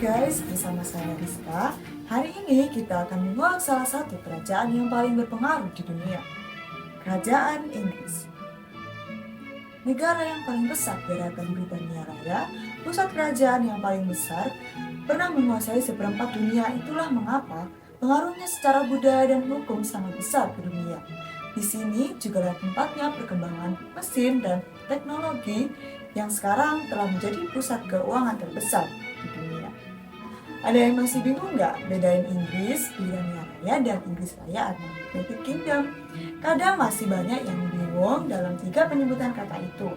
guys, bersama saya Rizka. Hari ini kita akan menguak salah satu kerajaan yang paling berpengaruh di dunia, Kerajaan Inggris. Negara yang paling besar di daratan Britania Raya, pusat kerajaan yang paling besar, pernah menguasai seperempat dunia. Itulah mengapa pengaruhnya secara budaya dan hukum sangat besar ke dunia. Di sini juga tempatnya perkembangan mesin dan teknologi yang sekarang telah menjadi pusat keuangan terbesar di dunia. Ada yang masih bingung nggak bedain Inggris, Britania Raya, dan Inggris Raya atau United Kingdom? Kadang masih banyak yang bingung dalam 3 penyebutan kata itu.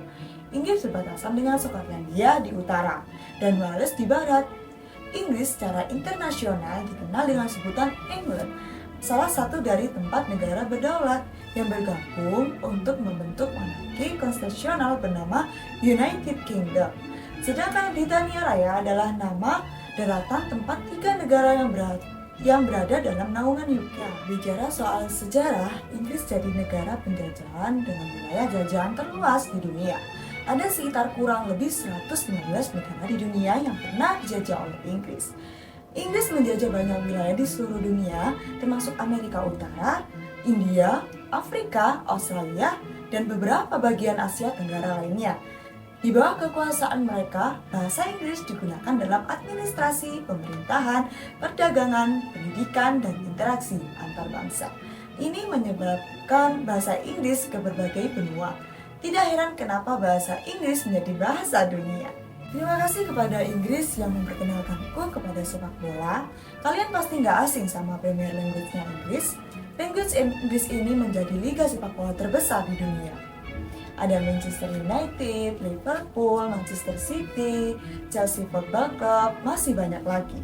Inggris berbatasan dengan Skotlandia di utara dan Wales di barat. Inggris secara internasional dikenal dengan sebutan England, salah satu dari tempat negara berdaulat yang bergabung untuk membentuk monarki konstitusional bernama United Kingdom. Sedangkan Britania Raya adalah nama daratan tempat 3 negara yang berada dalam naungan UK. Bicara soal sejarah, Inggris jadi negara penjajahan dengan wilayah jajahan terluas di dunia. Ada sekitar kurang lebih 119 negara di dunia yang pernah dijajah oleh Inggris. Inggris menjajah banyak wilayah di seluruh dunia, termasuk Amerika Utara, India, Afrika, Australia, dan beberapa bagian Asia Tenggara lainnya. Di bawah kekuasaan mereka, bahasa Inggris digunakan dalam administrasi, pemerintahan, perdagangan, pendidikan, dan interaksi antar bangsa. Ini menyebabkan bahasa Inggris ke berbagai benua. Tidak heran kenapa bahasa Inggris menjadi bahasa dunia. Terima kasih kepada Inggris yang memperkenalkanku kepada sepak bola. Kalian pasti nggak asing sama Premier Language-nya Inggris. Language Inggris ini menjadi liga sepak bola terbesar di dunia. Ada Manchester United, Liverpool, Manchester City, Chelsea Football Club, masih banyak lagi.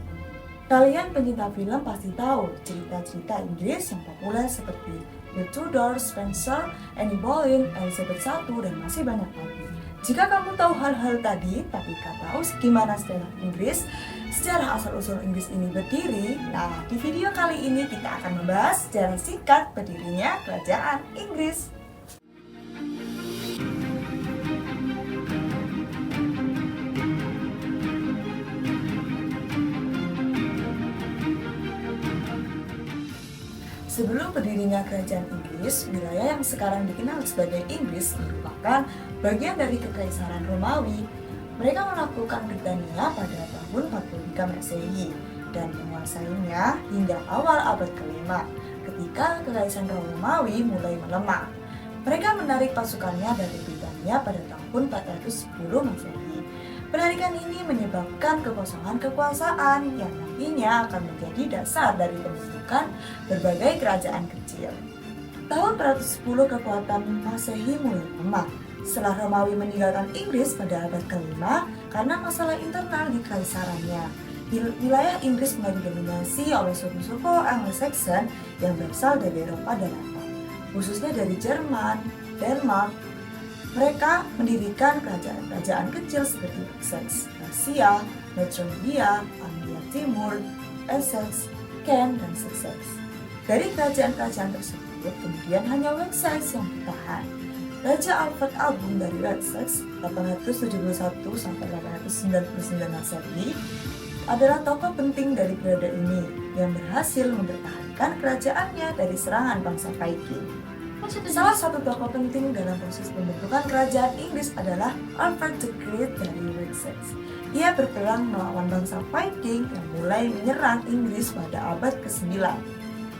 Kalian pencinta film pasti tahu cerita-cerita Inggris yang populer seperti The Tudors, Spencer, Anne Boleyn, Elizabeth I, dan masih banyak lagi. Jika kamu tahu hal-hal tadi, tapi gak tahu gimana sejarah Inggris, sejarah asal-usul Inggris ini berdiri, nah di video kali ini kita akan membahas sejarah singkat berdirinya Kerajaan Inggris. Sebelum berdirinya Kerajaan Inggris, wilayah yang sekarang dikenal sebagai Inggris merupakan bagian dari Kekaisaran Romawi. Mereka menaklukkan Britania pada tahun 43 Masehi dan menguasainya hingga awal abad ke-5 ketika Kekaisaran Romawi mulai melemah. Mereka menarik pasukannya dari Britania pada tahun 410 Masehi. Penarikan ini menyebabkan kekosongan kekuasaan yang nantinya akan menjadi dasar dari pembentukan berbagai kerajaan kecil. Tahun 410 kekuatan Masehi mulai lemah setelah Romawi meninggalkan Inggris pada abad ke-5 karena masalah internal di kekaisarannya. Wilayah Inggris mulai didominasi oleh suku-suku Anglo-Saxon yang berasal dari Eropa Daratan, khususnya dari Jerman, Denmark. Mereka mendirikan kerajaan-kerajaan kecil seperti Wessex, Mercia, Northumbria, Anglia Timur, Essex, Kent, dan Sussex. Dari kerajaan-kerajaan tersebut, kemudian hanya Wessex yang bertahan. Raja Alfred Agung dari Wessex 871 sampai 899 Masehi adalah tokoh penting dari periode ini yang berhasil mempertahankan kerajaannya dari serangan bangsa Viking. Salah satu tokoh penting dalam proses pembentukan kerajaan Inggris adalah Alfred the Great dari Wessex. Ia berperang melawan bangsa Viking yang mulai menyerang Inggris pada abad ke-9.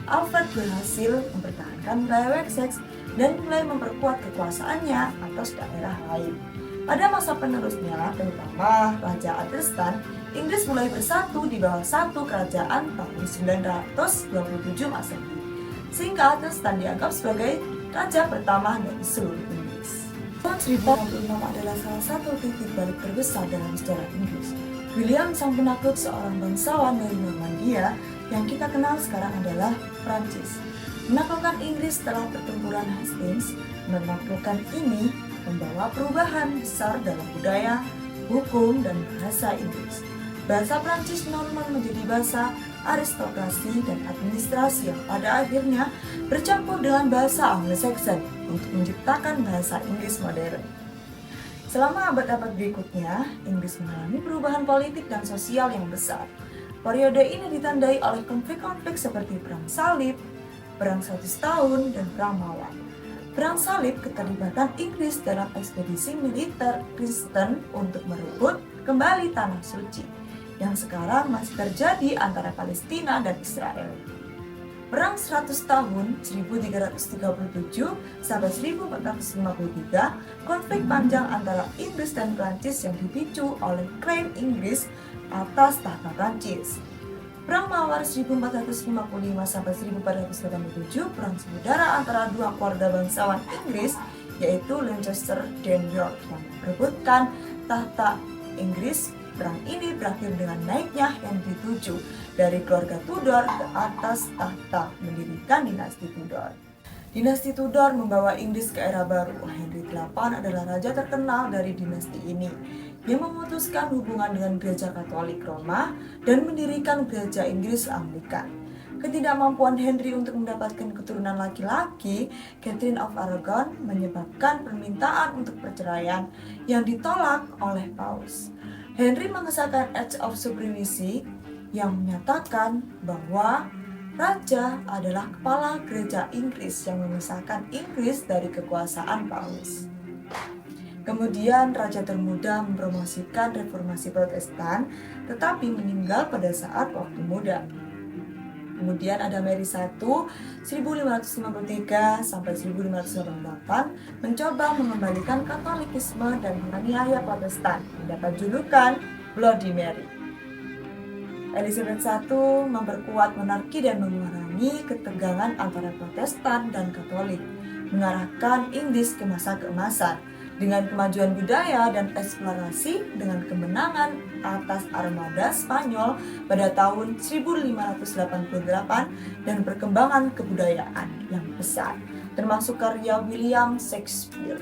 Alfred berhasil mempertahankan wilayah Wessex dan mulai memperkuat kekuasaannya atas daerah lain. Pada masa penerusnya, terutama Raja Athelstan, Inggris mulai bersatu di bawah satu kerajaan tahun 927 Masehi. Sehingga Athelstan dianggap sebagai raja pertama dari seluruh Inggris. Tahun 1066 adalah salah satu titik balik terbesar dalam sejarah Inggris. William sang penakluk, seorang bangsawan dari Normandia yang kita kenal sekarang adalah Prancis, menaklukkan Inggris setelah pertempuran Hastings. Menaklukkan ini membawa perubahan besar dalam budaya, hukum, dan bahasa Inggris. Bahasa Prancis Norman menjadi bahasa aristokrasi dan administrasi yang pada akhirnya bercampur dengan bahasa Anglo-Saxon untuk menciptakan bahasa Inggris modern. Selama abad-abad berikutnya, Inggris mengalami perubahan politik dan sosial yang besar. Periode ini ditandai oleh konflik-konflik seperti Perang Salib, Perang 100 Tahun, dan Perang Mawar. Perang Salib keterlibatan Inggris dalam ekspedisi militer Kristen untuk merebut kembali Tanah Suci, yang sekarang masih terjadi antara Palestina dan Israel. Perang 100 tahun 1337 sampai 1453, konflik panjang antara Inggris dan Prancis yang dipicu oleh klaim Inggris atas tahta Prancis. Perang Mawar 1455 sampai 1487, perang saudara antara dua keluarga bangsawan Inggris yaitu Lancaster dan York yang merebutkan tahta Inggris. Perang ini berakhir dengan naiknya Henry VII dari keluarga Tudor ke atas tahta, mendirikan dinasti Tudor. Dinasti Tudor membawa Inggris ke era baru. Henry VIII adalah raja terkenal dari dinasti ini yang memutuskan hubungan dengan Gereja Katolik Roma dan mendirikan Gereja Inggris Anglikan. Ketidakmampuan Henry untuk mendapatkan keturunan laki-laki, Catherine of Aragon, menyebabkan permintaan untuk perceraian yang ditolak oleh Paus. Henry mengesahkan Acts of Supremacy yang menyatakan bahwa raja adalah kepala gereja Inggris yang memisahkan Inggris dari kekuasaan Paus. Kemudian raja termuda mempromosikan reformasi Protestan tetapi meninggal pada saat waktu muda. Kemudian ada Mary I 1553 sampai 1598 mencoba mengembalikan Katolikisme dan menganiaya Protestan, mendapat julukan Bloody Mary. Elizabeth I memperkuat monarki dan mengurangi ketegangan antara Protestan dan Katolik, mengarahkan Inggris ke masa keemasan dengan kemajuan budaya dan eksplorasi, dengan kemenangan atas armada Spanyol pada tahun 1588 dan perkembangan kebudayaan yang besar, termasuk karya William Shakespeare.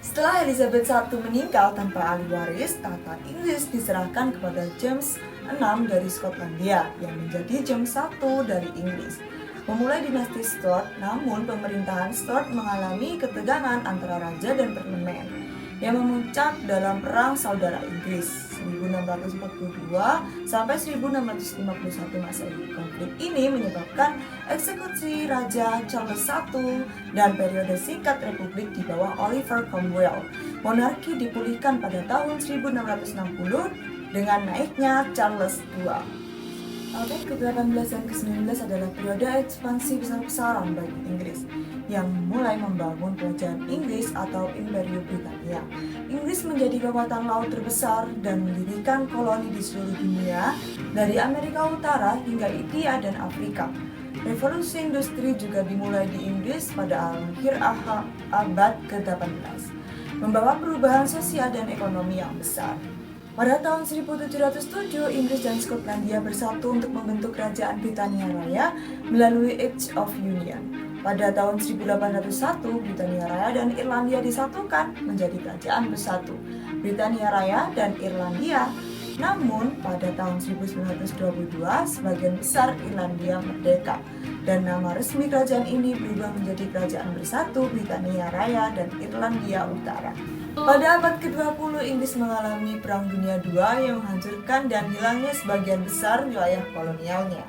Setelah Elizabeth I meninggal tanpa ahli waris, tahta Inggris diserahkan kepada James VI dari Skotlandia yang menjadi James I dari Inggris. Memulai dinasti Stuart, namun pemerintahan Stuart mengalami ketegangan antara raja dan parlemen yang memuncak dalam Perang Saudara Inggris 1642 sampai 1651 Masehi. Konflik ini menyebabkan eksekusi Raja Charles I dan periode singkat republik di bawah Oliver Cromwell. Monarki dipulihkan pada tahun 1660 dengan naiknya Charles II. Abad ke-18 dan ke-19 adalah periode ekspansi besar-besaran bagi Inggris yang mulai membangun kerajaan Inggris atau Imperium Britania. Inggris menjadi kekuatan laut terbesar dan mendirikan koloni di seluruh dunia dari Amerika Utara hingga India dan Afrika. Revolusi industri juga dimulai di Inggris pada akhir abad ke-18, membawa perubahan sosial dan ekonomi yang besar. Pada tahun 1707, Inggris dan Skotlandia bersatu untuk membentuk Kerajaan Britania Raya melalui Act of Union. Pada tahun 1801, Britania Raya dan Irlandia disatukan menjadi kerajaan bersatu, Britania Raya dan Irlandia. Namun, pada tahun 1922, sebagian besar Irlandia merdeka, dan nama resmi kerajaan ini berubah menjadi Kerajaan Bersatu Britania Raya dan Irlandia Utara. Pada abad ke-20, Inggris mengalami Perang Dunia II yang menghancurkan dan hilangnya sebagian besar wilayah kolonialnya.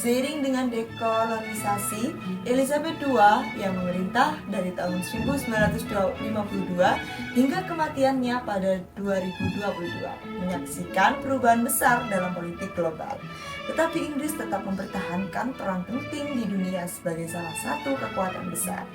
Seiring dengan dekolonisasi, Elizabeth II yang memerintah dari tahun 1952 hingga kematiannya pada 2022 menyaksikan perubahan besar dalam politik global. Tetapi Inggris tetap mempertahankan peran penting di dunia sebagai salah satu kekuatan besar.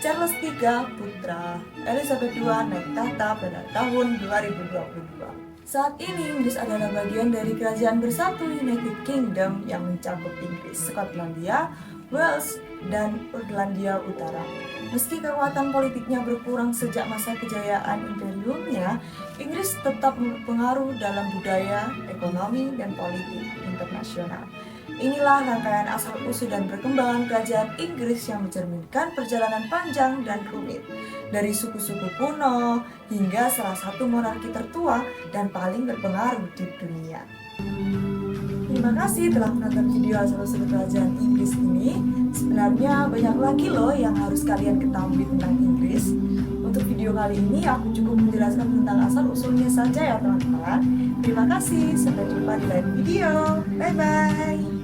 Charles III, putra Elizabeth II, naik tahta pada tahun 2022. Saat ini Inggris adalah bagian dari Kerajaan Bersatu United Kingdom yang mencakup Inggris, Skotlandia, Wales, dan Irlandia Utara. Meski kekuatan politiknya berkurang sejak masa kejayaan imperiumnya, Inggris tetap berpengaruh dalam budaya, ekonomi, dan politik internasional. Inilah rangkaian asal-usul dan perkembangan kerajaan Inggris yang mencerminkan perjalanan panjang dan rumit, dari suku-suku kuno hingga salah satu monarki tertua dan paling berpengaruh di dunia. Terima kasih telah menonton video asal-usul kerajaan Inggris ini. Sebenarnya banyak lagi loh yang harus kalian ketahui tentang Inggris. Untuk video kali ini aku cukup menjelaskan tentang asal-usulnya saja ya teman-teman. Terima kasih, sampai jumpa di lain video. Bye-bye.